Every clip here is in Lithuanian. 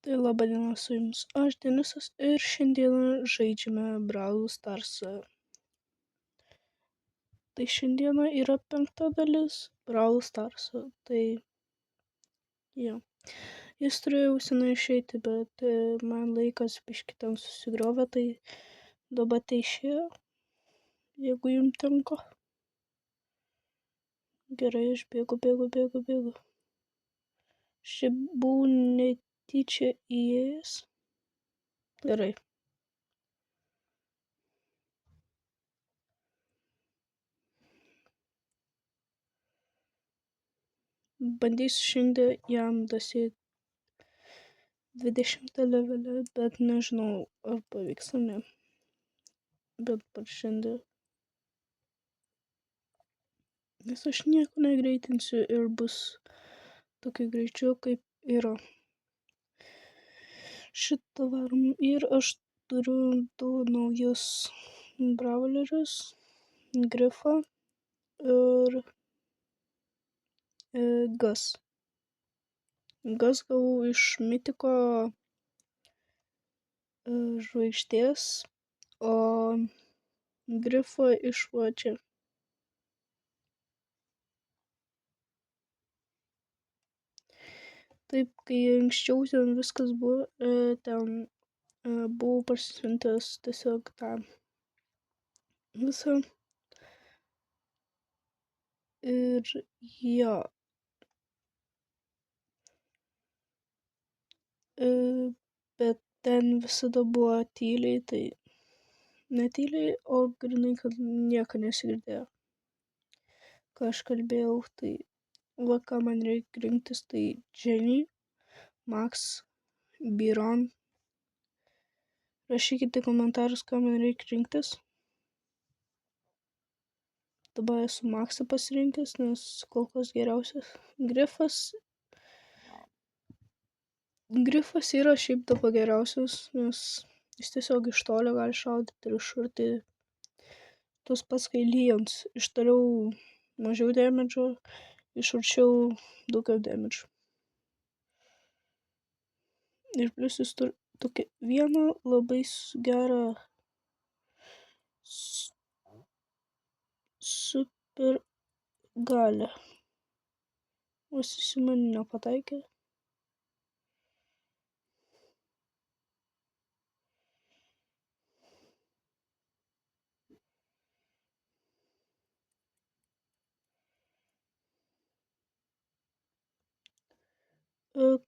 Tai laba diena su jumis. Aš Denisas ir šiandieną žaidžiame Brawl Starsą. Tai šiandieną yra 5 dalis Brawl Starsą. Tai jo. Jis turėjo senai išeiti, bet man laikas biškį ten susigriovė, tai dabar tai išėjo. Jeigu jums tinka. Gerai, aš bėgu. Šiaip buvau netyčia įėjęs. Gerai. Bandysiu šiandien jam dasėti 20 levelį, bet nežinau, ar pavyks ar ne. Bet per šiandien. Nes aš nieko negreitinsiu ir bus tokiu greičiu, kaip yra. Šitą varom. Ir aš turiu 2 naujus brawlerius. Grifą ir Gas. Gas gavau iš mitiko žvaigždės, o Grifą iš va čia. Taip, kai anksčiau ten viskas buvo, ten buvau parsisiuntęs tiesiog tą visą. Ir jo. Bet ten visada buvo tyliai, tai ne tyliai, o grinai, kad nieko nesigirdėjo. Ką aš kalbėjau, tai va ką man reikia rinktis, tai Jenny, Max, Byron. Rašykite komentarus, ką man reikia rinktis. Dabar esu Maxą pasirinkęs, nes kol kas geriausias. Grifas yra šiaip dabar geriausias, nes jis tiesiog iš tolio gali šaudyti ir išurti. Tas pats kai Lions. Iš toliau mažiau damage, iš arčiau daugiau damage. Ir plius jis turi tokį vieną labai gerą super galę. Vos jis į mane nepataikė.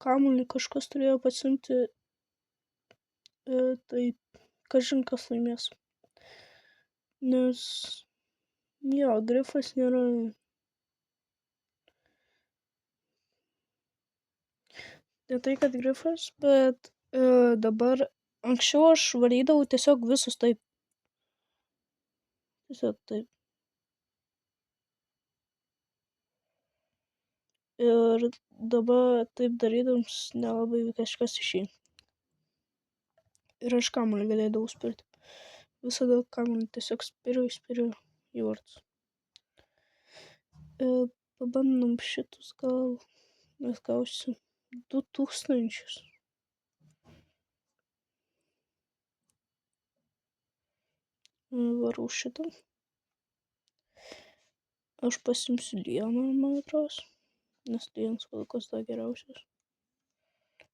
Kamuolį kažkas turėjo pasiimti, tai kažin kas laimės. Nes jo, Grifas nėra. Ne tai, kad Grifas, bet dabar anksčiau aš varydavau tiesiog visus taip. Tiesiog taip. Ir dabar taip darydams nelabai kažkas išeina. Ir aš kamuolį galėdavau spirti. Visada kamuolį tiesiog spiriu į vartus. Pabandom šitus, gal mes gausim 2000. Varau šitą. Aš pasimsiu Leoną, man atrodo, nes Leonas kol kas dar geriausias.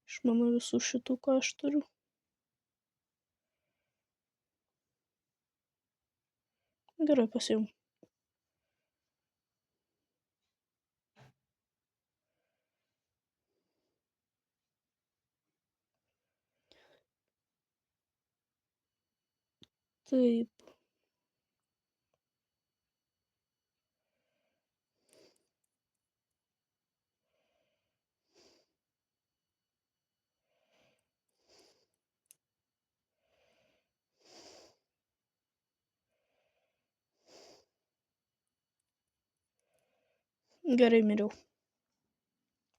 Iš mano visų šitų, ką aš turiu. Gerai, pasiimu. Taip. Gerai, miriau.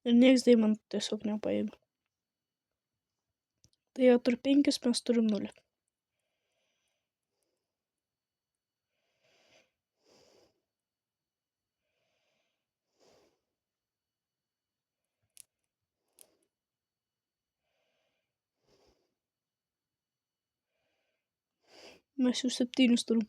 Ir nieks deimantų tiesiog nepaėmė. Tai jie turi 5, mes turim 0. Mes jau 7 turim.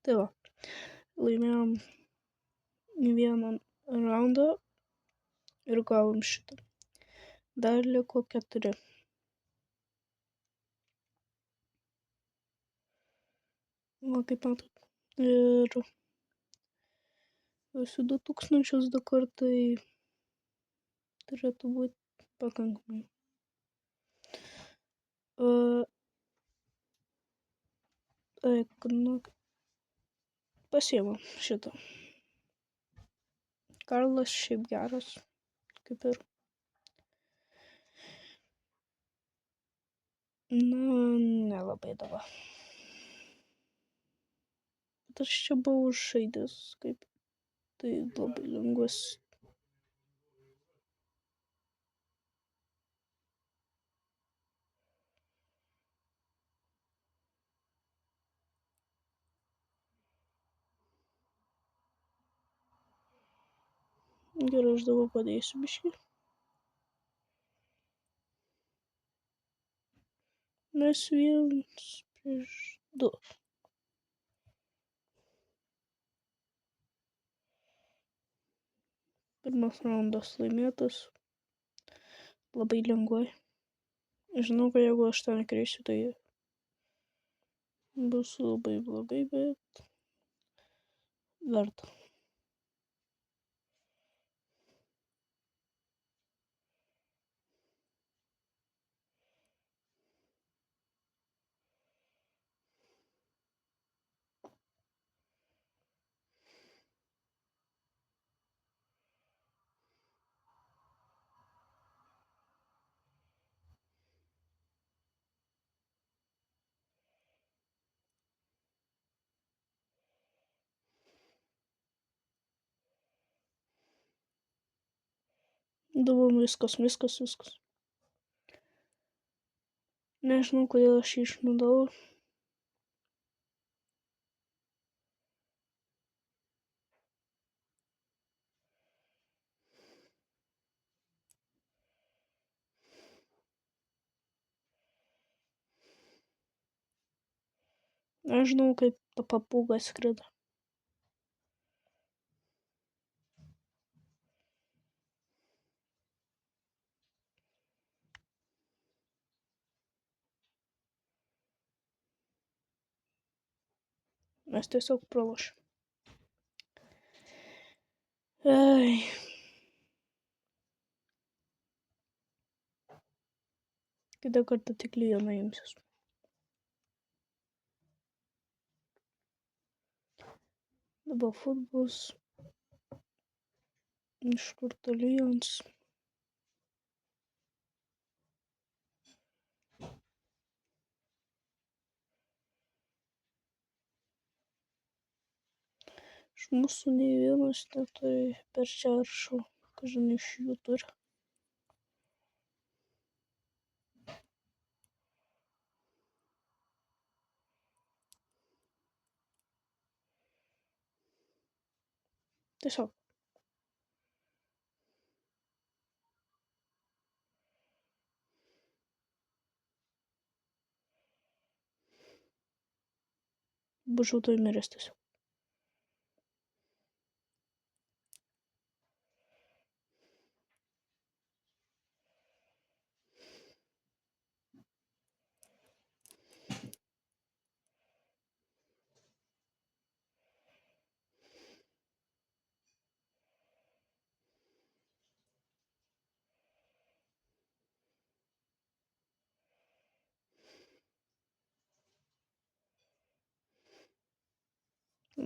Tai va, laimėjom vieną raundą ir gavom šitą. Dar liko 4. Va, kaip matot. Ir su 2000 du kartai turėtų būti pakankamai. Pasiėmam šitą. Karlas šiaip geras, kaip ir. Na, nelabai dabar. Bet aš čia buvau žaidęs, kaip tai labai lengvas. Gerai, aš dabar padėsiu biškį. Mes 1-2. Pirmas raundas laimėtas. Labai lengvai. Žinau, kad jeigu aš tą nekreisiu, tai bus labai blogai, bet verta. Dabar viskas. Nežinau, kodėl aš jį išnaudau. Nežinau, kaip ta papūga skrido. Mes tiesiog pralošėm. Kitą kartą tik Lijoną imsiuos. Dabar futbolas. Iš kur ta Lijons. Iš mūsų nei vienas neturi perčaršo, kažin iš jų turi. Tiesiog. Būčiau toj miręs tiesiog.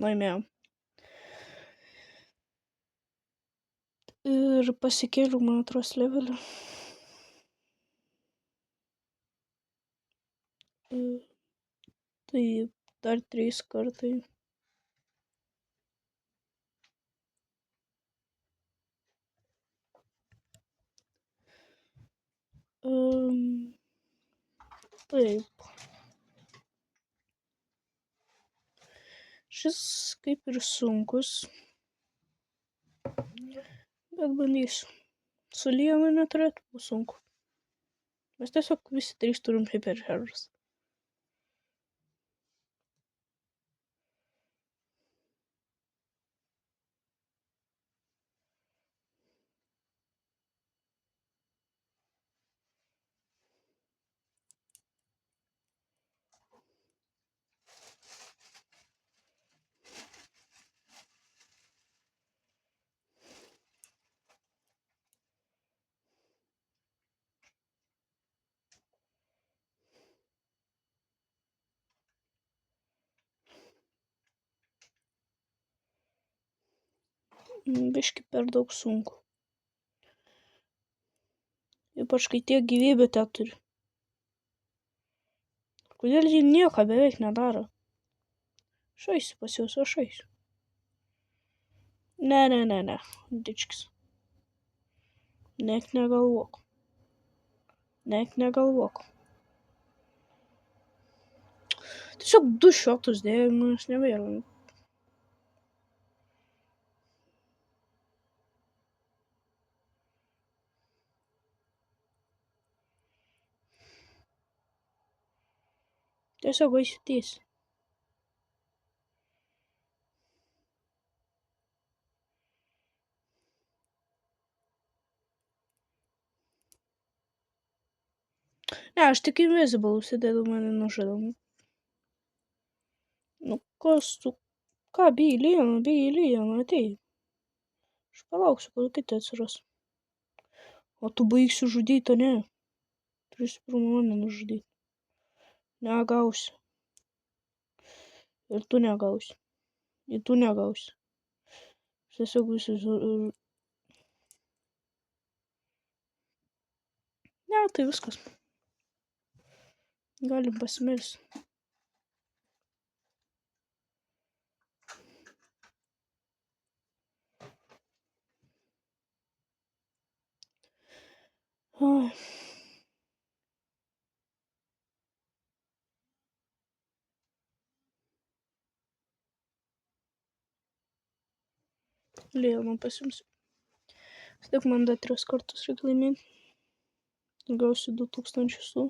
Laimėjom. Ir pasikėliau, man atrodo, levelį. Taip, dar 3 kartai. Taip. Šis kaip ir sunkus, bet bandysiu. Su Lienu neturėtų būti sunku. Mes tiesiog visi 3 turim hypercharges. Biški per daug sunku. Ypač kai tiek gyvybių te turi. Kodėl ji nieko beveik nedaro? Šaisi pas juos, o šaisi. Ne. Dičkis. Nek negalvok. Tiesiog 2 šotus dėjo, manęs nevėlinu. Tiesiog vaisitys. Ne, aš tik invisible užsidėdu, mane nužudom. Nu, kas tu? Ką, bijai Lieno, atei. Aš palauksiu, kol kiti atsiras. O tu baigsi žudyti, o ne? Turėsi pirmą mane nužudyti. Negausi. Ir tu negausi. Tiesiog visi... Ne, tai viskas. Galim pasimelsti. Ai. Lieno pasimsiu. Tik man dar 3 kartus reikia laimėti. Gausiu 2000 su.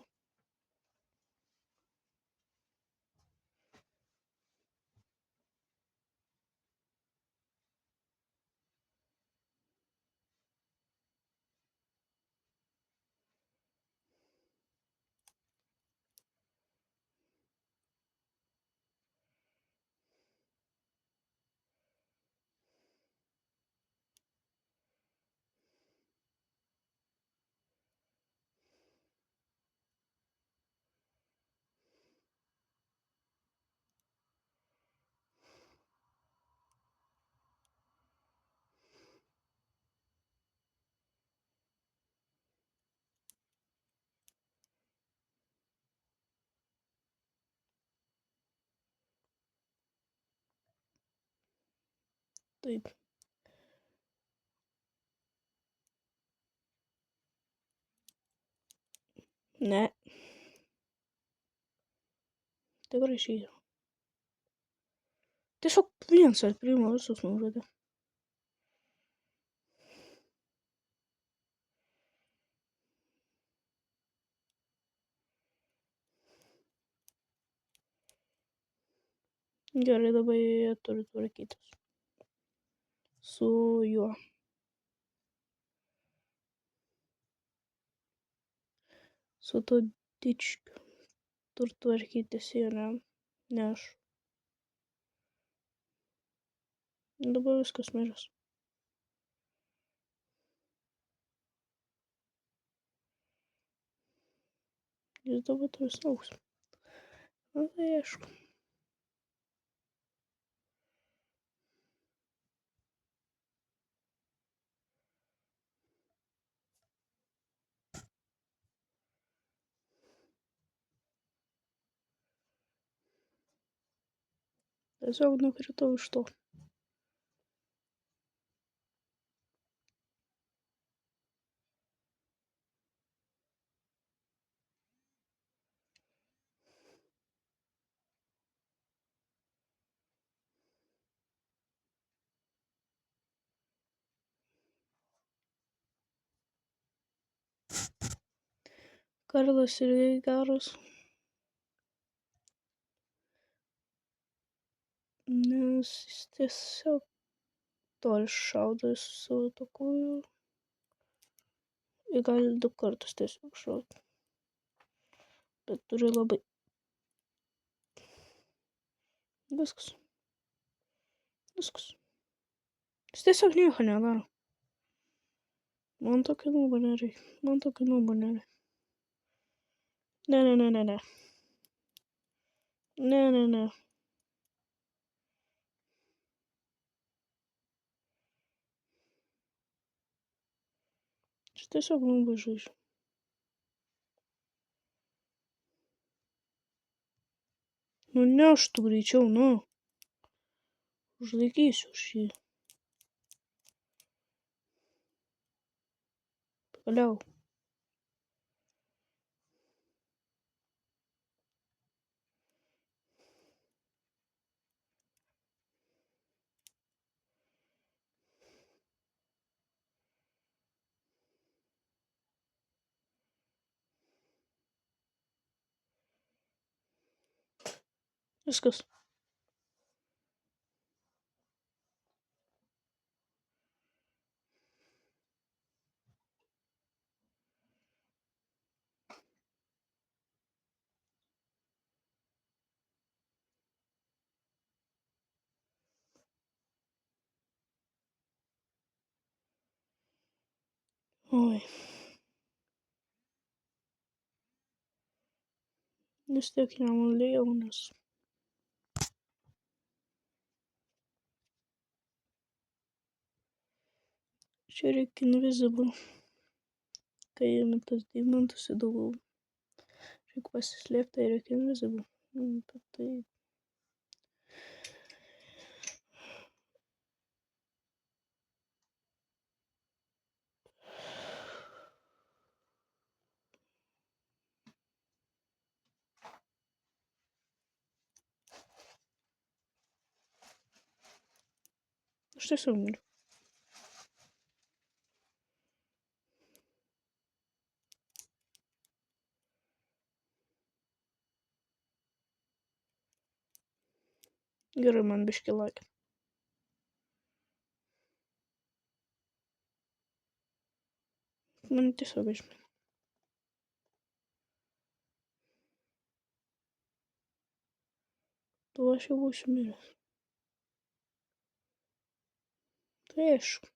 Taip. Ne. Tikrai išėjo. Tiesiog viens atprimo visus nužudė. Gerai, dabar jie turi tvarkytis. Su juo. Su to dičkiu. Turi tvarkytis jie, ne aš. Dabar viskas miręs. Jis dabar turi saugs. Na tai aišku. Tiesiog nukritau iš to. Karlas irgi geras. Nes jis tiesiog toli šaudo su savo toku ir gali 2 kartus tiesiog šauti. Bet turi labai... Viskas. Jis tiesiog nieko nedaro. Man tokio nubo nereikia. Ne. Ne. Jis tiesiog nubo žaidžia. Nu nešk tu greičiau, nu. Užlaikysiu aš jį. Pagaliau. Viskas. Oi. Vis tiek nemalėjau, nes... Čia reikia invisible. Kai ėmė tas deimantus įdavau. Reikia pasislėpti, tai reikia invisible. Bet tai... Aš tiesiog miriu. Gerai, man biškį lagė. Man tiesiog išmė. Tu aš jau būsiu miręs. Tai aišku.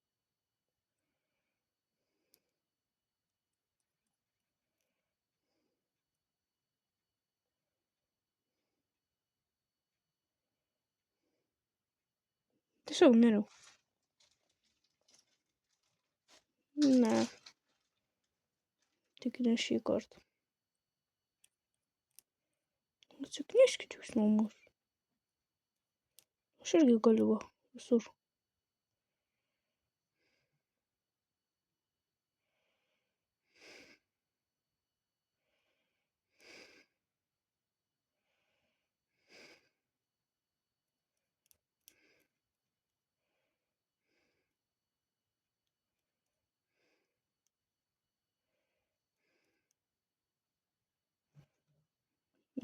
Tiesiog miriau. Ne. Tik ne šį kartą. Atsikniskit jūs nuo mūsų. Aš irgi galiu va, visur.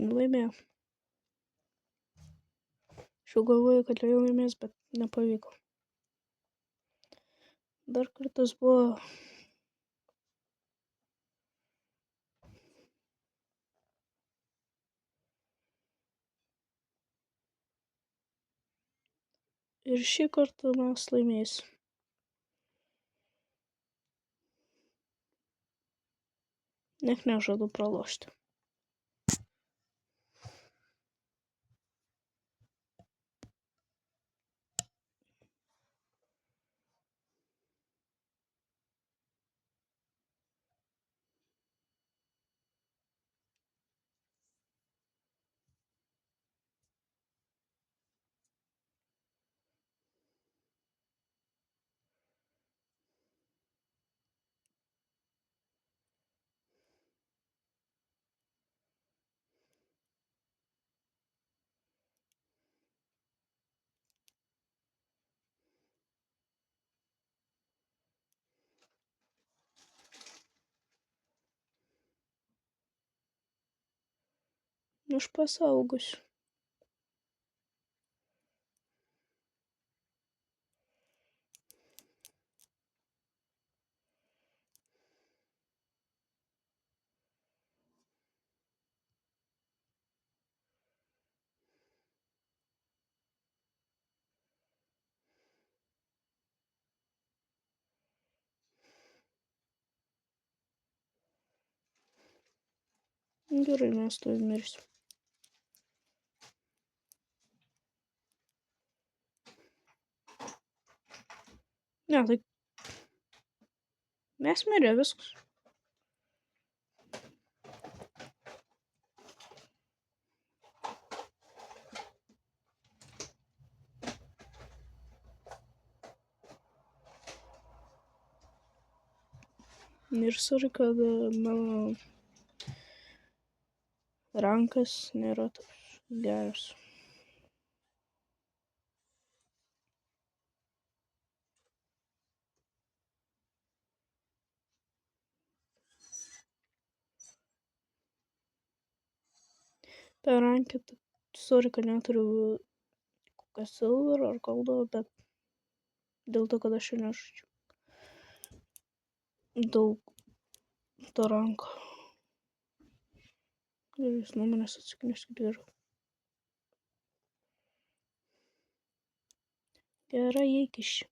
Laimėjau. Aš jau galvoju, kad laimės, bet nepavyko. Dar kartas buvo... Ir šį kartą mes laimėsim. Nek nežadu pralošti. Aš pasaugosiu. Gerai, mes tuoj mirsim. Ne, tai mes mirė viskas. Ir sorry, kad mano rankas nėra toks geras. Per ranketą, sorry, kad neturiu kokią silver ar goldo, bet dėl to, kad aš jau nežaidžiu daug to ranko. Ir jis nuo manęs atsakinės geriau. Gerai, eik iš čia.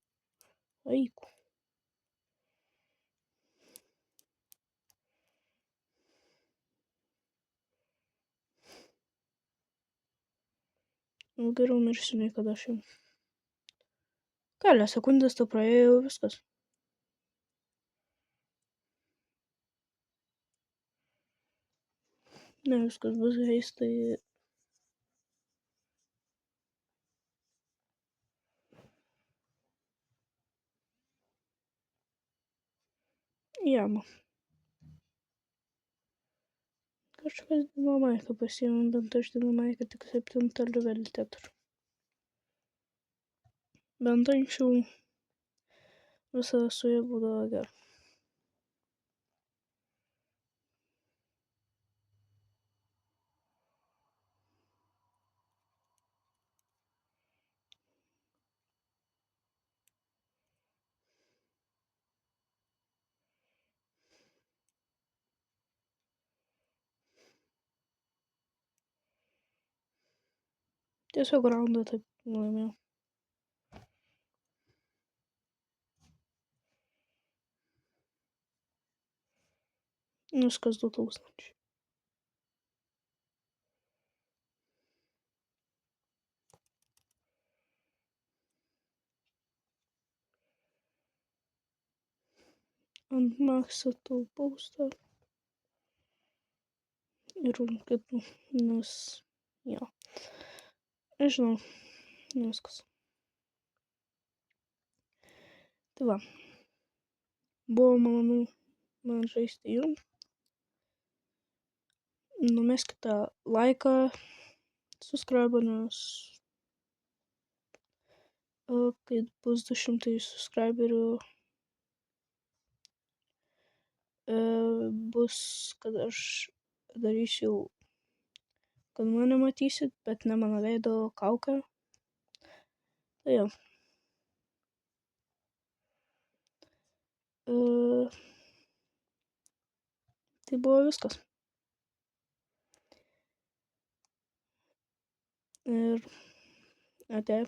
Eik. Geriau mirsiu, nei kad aš jau. Kelios sekundės to praėjo, viskas. Ne, viskas bus gerai, tai... Jama. Kažkas dinamaiką pasiėmė, bent aš dinamaiką tik 7 levelį teturiu. Bent anksčiau visada su ja būdavo gerai. Tiesiog raundą taip laimėjau. Viskas 2000. Ant makso taupausta. Ir kitų, nes... Jo. Nežinau. Viskas. Tai va. Buvo malonu man žaisti jum. Numeskite laiką, subscribe, nes kai bus 200 subscriberių bus, kad aš darysiu, kad mane matysit, bet ne mano veido kaukę. Tai jo. Tai buvo viskas. Ir ate.